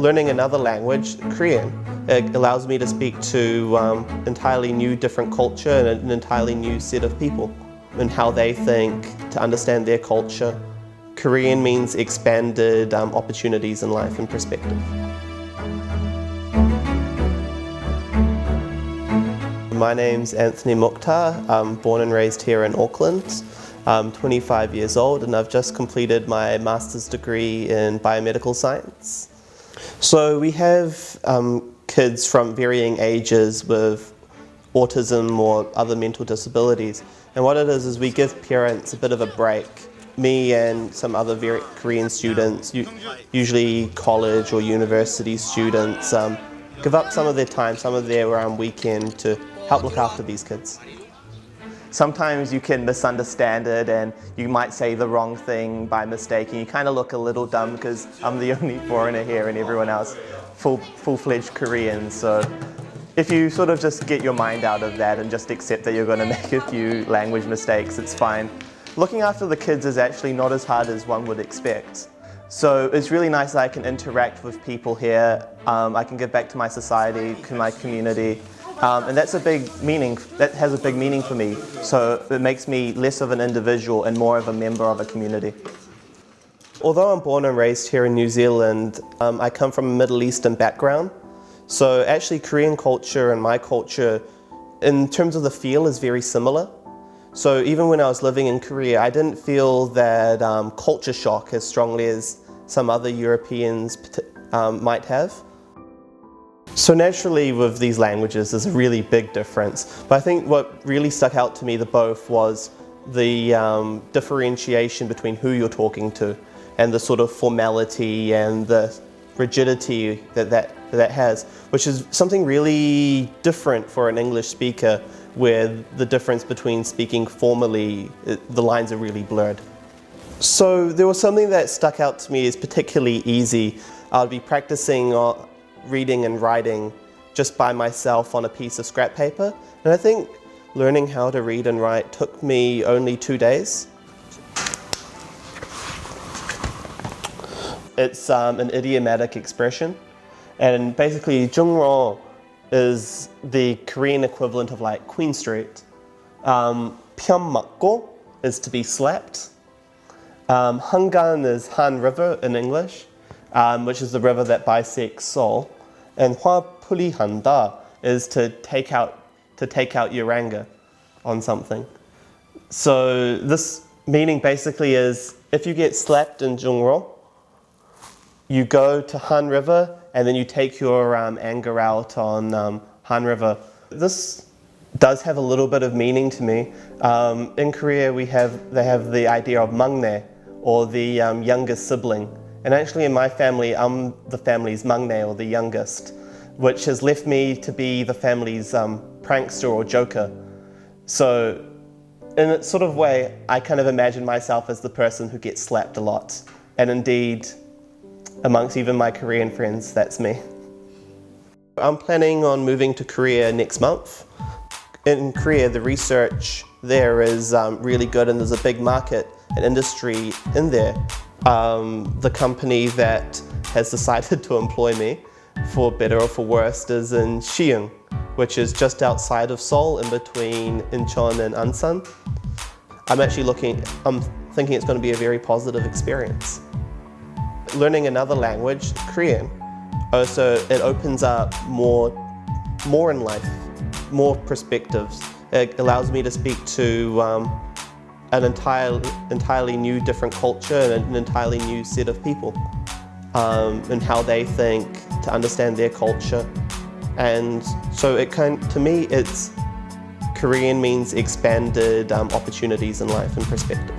Learning another language, Korean, it allows me to speak to entirely new different culture and an entirely new set of people and how they think, to understand their culture. Korean means expanded opportunities in life and perspective. My name's Anthony Mukhtar. I'm born and raised here in Auckland. I'm 25 years old and I've just completed my master's degree in biomedical science. So we have kids from varying ages with autism or other mental disabilities, and what it is we give parents a bit of a break. Me and some other Korean students, usually college or university students, give up some of their time, some of their weekend to help look after these kids. Sometimes you can misunderstand it and you might say the wrong thing by mistake and you kind of look a little dumb because I'm the only foreigner here and everyone else full-fledged Korean. So if you sort of just get your mind out of that and just accept that you're going to make a few language mistakes, it's fine. Looking after the kids is actually not as hard as one would expect. So it's really nice that I can interact with people here. I can give back to my society, to my community. And that has a big meaning for me. So it makes me less of an individual and more of a member of a community. Although I'm born and raised here in New Zealand, I come from a Middle Eastern background. So actually Korean culture and my culture, in terms of the feel, is very similar. So even when I was living in Korea, I didn't feel that culture shock as strongly as some other Europeans might have. So naturally with these languages there's a really big difference, but I think what really stuck out to me the both was the differentiation between who you're talking to and the sort of formality and the rigidity that has, which is something really different for an English speaker, where the difference between speaking formally, the lines are really blurred. So there was something that stuck out to me as particularly easy. I'd be practicing reading and writing just by myself on a piece of scrap paper, and I think learning how to read and write took me only 2 days. It's an idiomatic expression, and basically 중로 is the Korean equivalent of like Queen Street. 편 맞고 is to be slapped. 한강 is Han River in English, which is the river that bisects Seoul. And 화풀이한다 is to take out your anger on something. So this meaning basically is, if you get slapped in 중로, you go to Han River and then you take your anger out on Han River. This does have a little bit of meaning to me. In Korea they have the idea of maknae, or the youngest sibling. And actually in my family, I'm the family's maknae, or the youngest, which has left me to be the family's prankster or joker. So in a sort of way, I kind of imagine myself as the person who gets slapped a lot. And indeed, amongst even my Korean friends, that's me. I'm planning on moving to Korea next month. In Korea, the research there is really good, and there's a big market and industry in there. The company that has decided to employ me, for better or for worse, is in Siheung, which is just outside of Seoul, in between Incheon and Ansan. I'm thinking it's going to be a very positive experience. Learning another language, Korean, also it opens up more in life, more perspectives. It allows me to speak to an entirely new different culture and an entirely new set of people, and how they think, to understand their culture. And so to me, Korean means expanded opportunities in life and perspective.